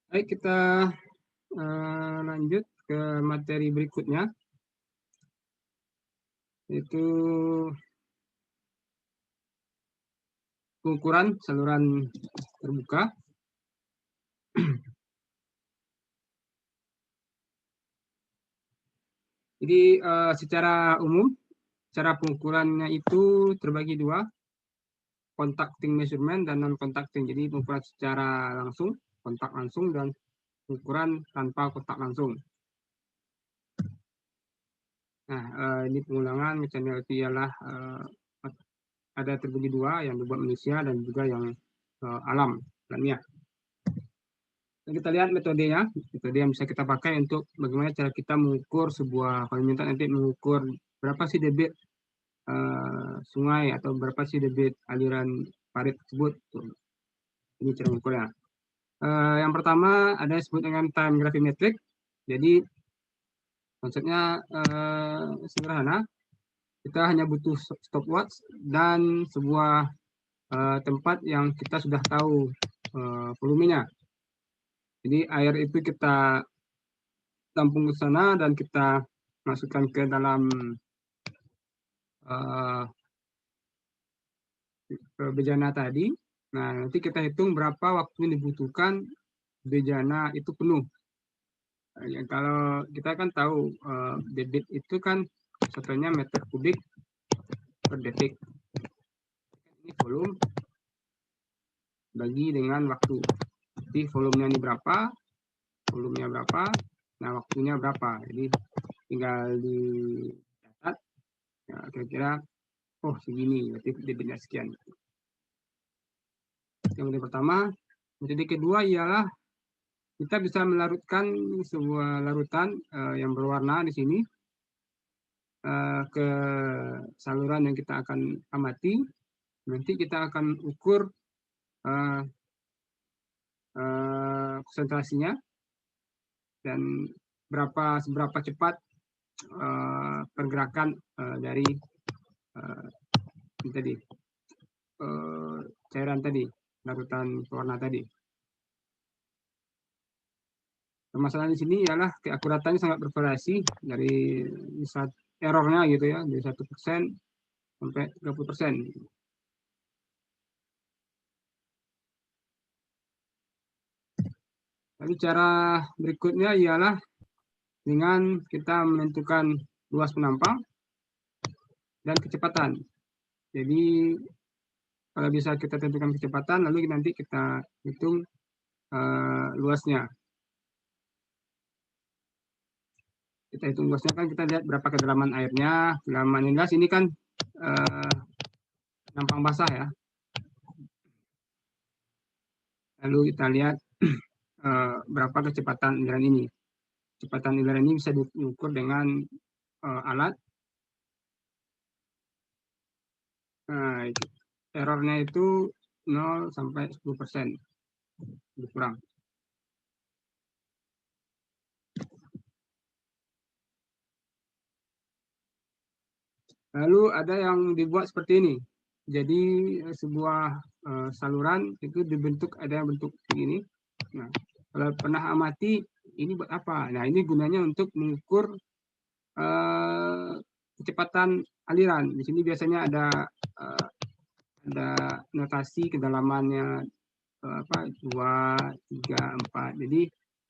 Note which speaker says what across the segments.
Speaker 1: Baik, kita lanjut ke materi berikutnya, yaitu pengukuran saluran terbuka. Jadi secara umum, cara pengukurannya itu terbagi dua, contacting measurement dan non-contacting. Jadi pengukuran secara langsung, kontak langsung, dan pengukuran tanpa kontak langsung. Nah, ini pengulangan misalnya itu ialah ada terbagi dua, yang dibuat manusia dan juga yang alam, alamiah. Kita lihat metodenya, metode yang bisa kita pakai untuk bagaimana cara kita mengukur sebuah, kalau minta nanti mengukur berapa sih debit sungai atau berapa sih debit aliran parit tersebut. Ini cara mengukurnya. Yang pertama ada yang disebut dengan time gravimetric. Jadi konsepnya sederhana. Kita hanya butuh stopwatch dan sebuah tempat yang kita sudah tahu volumenya. Jadi air itu kita tampung ke sana dan kita masukkan ke dalam bejana tadi. Nah, nanti kita hitung berapa waktu yang dibutuhkan bejana itu penuh. Ya, kalau kita kan tahu debit itu kan satunya meter kubik per detik. Ini volume bagi dengan waktu. Jadi volumenya ini berapa, volumenya berapa, nah waktunya berapa. Jadi tinggal dicatat, ya, kira-kira oh segini, berarti debitnya sekian. Yang pertama. Metode kedua ialah kita bisa melarutkan sebuah larutan yang berwarna di sini ke saluran yang kita akan amati. Nanti kita akan ukur konsentrasinya dan seberapa cepat pergerakan dari tadi cairan tadi, larutan warna tadi. Permasalahan di sini ialah keakuratannya sangat bervariasi dari errornya gitu ya, dari 1% sampai 30%. Lalu cara berikutnya ialah dengan kita menentukan luas penampang dan kecepatan. Jadi kalau bisa kita tentukan kecepatan, lalu nanti kita hitung luasnya. Kita hitung luasnya kan kita lihat berapa kedalaman airnya. Kedalaman yang jelas ini kan penampang basah ya. Lalu kita lihat berapa kecepatan aliran ini. Kecepatan aliran ini bisa diukur dengan alat. Nah, errornya itu 0 sampai 10%. Lebih kurang. Lalu ada yang dibuat seperti ini. Jadi sebuah saluran itu dibentuk, ada yang bentuk begini. Nah, kalau pernah amati, ini buat apa? Nah, ini gunanya untuk mengukur kecepatan aliran. Di sini biasanya ada notasi kedalamannya 2, 3, 4. Jadi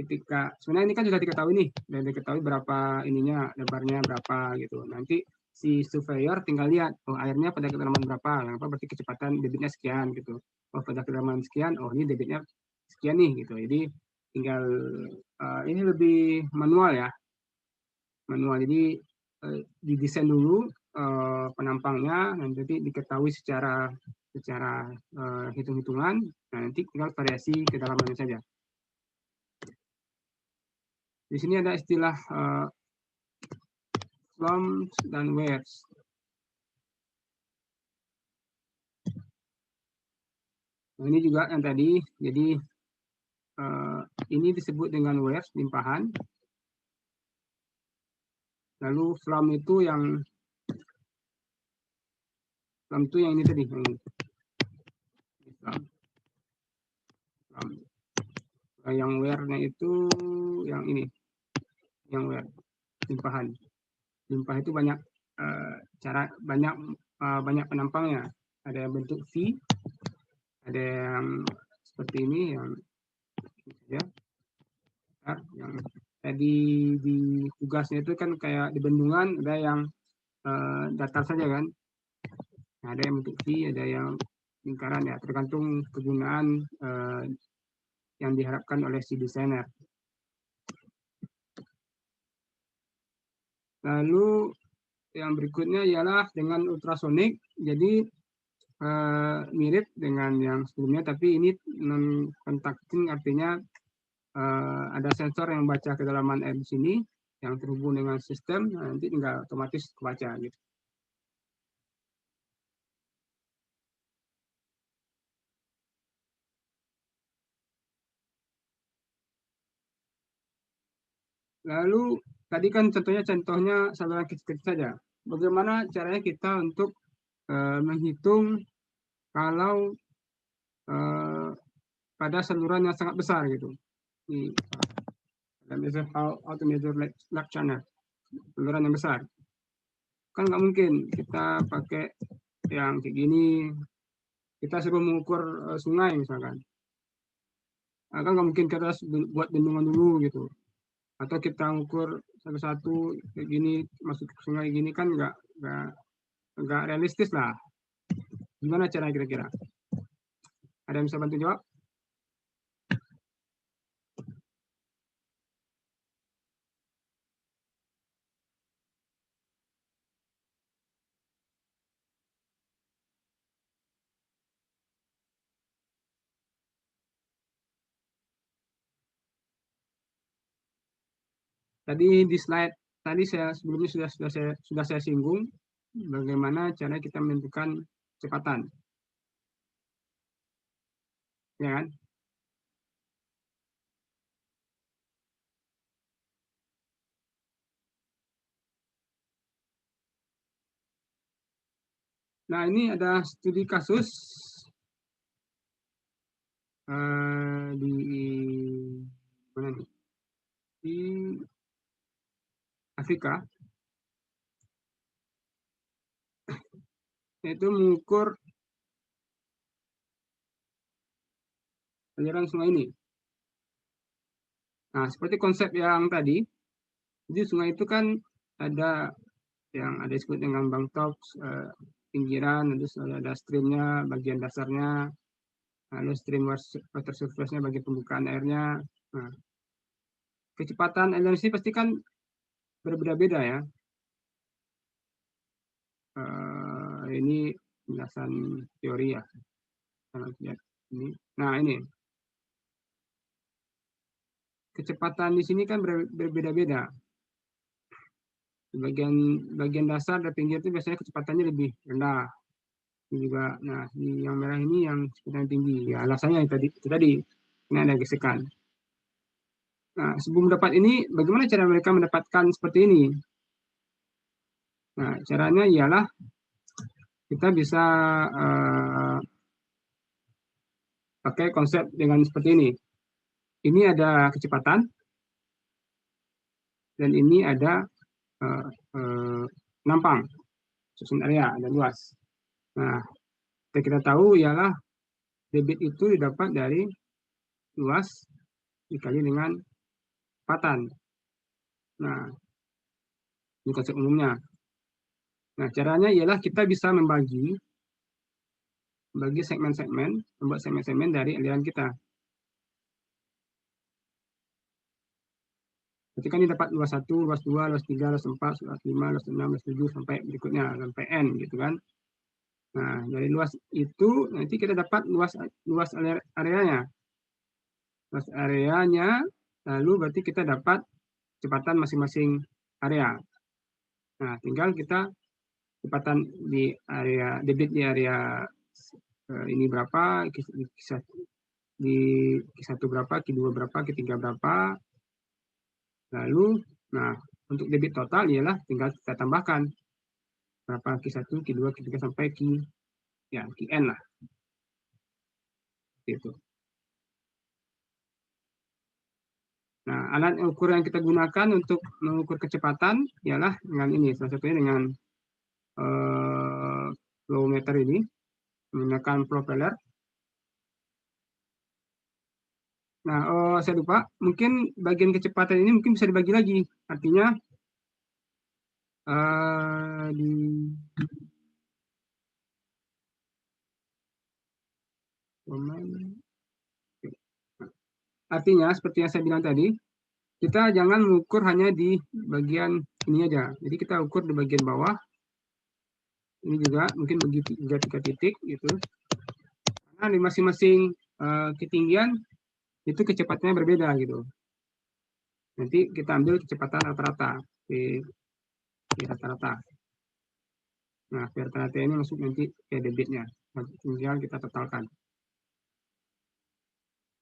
Speaker 1: ketika sebenarnya ini kan sudah diketahui nih, sudah diketahui berapa ininya, lebarnya berapa gitu. Nanti si surveyor tinggal lihat, oh airnya pada kedalaman berapa, berarti kecepatan debitnya sekian gitu. Oh pada kedalaman sekian, oh ini debitnya sekian nih gitu. Jadi tinggal ini lebih manual ya, manual. Jadi didesain dulu penampangnya, nanti diketahui secara hitung-hitungan. Nah, nanti tinggal variasi kedalamannya saja. Di sini ada istilah slumps dan waves. Nah, ini juga yang tadi, jadi ini disebut dengan waves, limpahan. Lalu flum itu yang ini tadi, yang ini. Flum Yang where-nya itu yang ini, yang where limpahan. Limpah itu banyak cara, banyak penampangnya. Ada yang bentuk V, ada yang seperti ini, yang ya, yang tadi di tugasnya itu kan kayak di bendungan, ada yang datar saja kan. Nah, ada yang bentuk V, ada yang lingkaran ya, tergantung kegunaan yang diharapkan oleh si desainer. Lalu yang berikutnya ialah dengan ultrasonik. Jadi mirip dengan yang sebelumnya, tapi ini non contacting, artinya ada sensor yang baca kedalaman air di sini yang terhubung dengan sistem, nanti tinggal otomatis kebaca gitu. Lalu tadi kan contohnya saluran kecil-kecil saja. Bagaimana caranya kita untuk menghitung kalau pada saluran yang sangat besar gitu. Ini measure how to measure large channel, saluran yang besar. Kan nggak mungkin kita pakai yang kayak gini, kita suruh mengukur sungai misalkan. Kan nggak mungkin kita buat bendungan dulu gitu. Atau kita ukur satu-satu kayak gini, masuk ke sungai gini, kan nggak realistis lah. Gimana cara kira-kira? Ada yang bisa bantu jawab? Tadi di slide tadi sebelumnya sudah saya singgung bagaimana cara kita menentukan kecepatan, ya kan? Nah, ini ada studi kasus di mana nih? Di Afrika, yaitu mengukur aliran sungai ini. Nah, seperti konsep yang tadi, jadi sungai itu kan ada yang ada disebut dengan bangtok, pinggiran, terus ada streamnya, bagian dasarnya, lalu stream water surface-nya bagian pembukaan airnya. Nah, kecepatan aliran ini pasti kan berbeda-beda ya. Ini penjelasan teori ya. Ini. Nah, ini kecepatan di sini kan berbeda-beda. Bagian dasar dan pinggir itu biasanya kecepatannya lebih rendah. Ini juga, nah yang merah ini yang kecepatan tinggi. Ya, alasannya itu tadi ini ada gesekan. Nah, sebelum dapat ini, bagaimana cara mereka mendapatkan seperti ini? Nah, caranya ialah kita bisa pakai konsep dengan seperti ini. Ini ada kecepatan, dan ini ada nampang, susun area, ada luas. Nah, kita tahu ialah debit itu didapat dari luas dikali dengan kecepatan. Nah, ini konsep umumnya. Nah, caranya ialah kita bisa membagi segmen-segmen, membuat segmen-segmen dari aliran kita. Ketika ini dapat luas 1, luas 2, luas 3, luas 4, luas 5, luas 6, luas 7, sampai berikutnya, sampai N gitu kan. Nah, dari luas itu nanti kita dapat luas areanya. Luas areanya, lalu berarti kita dapat kecepatan masing-masing area. Nah, tinggal kita kecepatan di area, debit di area ini berapa, di Q1 berapa, Q2 berapa, Q3 berapa. Lalu, nah, untuk debit total ialah tinggal kita tambahkan berapa Q1, Q2, Q3 sampai Qn lah. Gitu. alat ukur yang kita gunakan untuk mengukur kecepatan ialah dengan ini, salah satunya dengan flow meter ini, menggunakan propeller. Nah, saya lupa, mungkin bagian kecepatan ini mungkin bisa dibagi lagi. Artinya di artinya seperti yang saya bilang tadi, kita jangan mengukur hanya di bagian ini aja. Jadi kita ukur di bagian bawah. Ini juga mungkin begitu tiga titik gitu. Karena di masing-masing ketinggian itu kecepatannya berbeda gitu. Nanti kita ambil kecepatan rata-rata di rata-rata. Nah, rata-rata ini masuk nanti ke debitnya. Tinggal kita totalkan.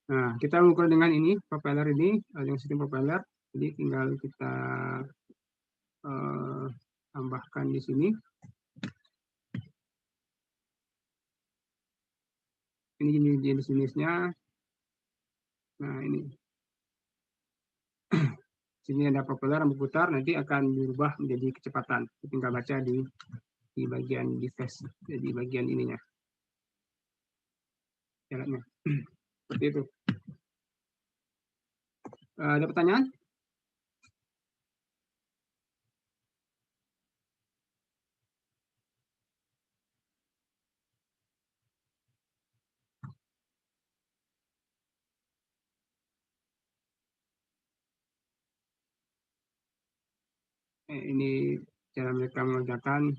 Speaker 1: Nah, kita mengukur dengan ini, propeller ini, yang sistem propeller. Jadi tinggal kita tambahkan di sini. Ini jenis-jenisnya. Nah, ini. Sini ada propeller yang berputar, nanti akan dirubah menjadi kecepatan. Tinggal baca di bagian device, di bagian ininya. Jalannya. Seperti itu. Ada pertanyaan? Ini cara mereka mengerjakan.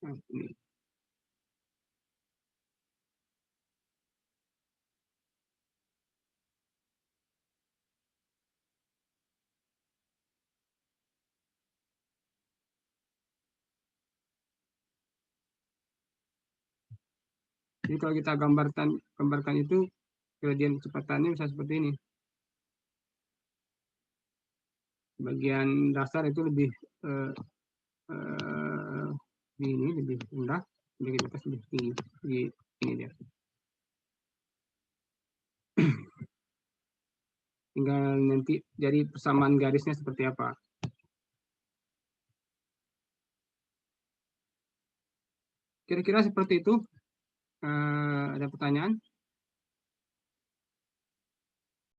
Speaker 1: Nah, ini. Jadi kalau kita gambarkan itu gradien kecepatannya bisa seperti ini. Bagian dasar itu lebih ini lebih rendah, bagian atas lebih tinggi. Ini dia. Tinggal nanti jadi persamaan garisnya seperti apa. Kira-kira seperti itu. Ada pertanyaan?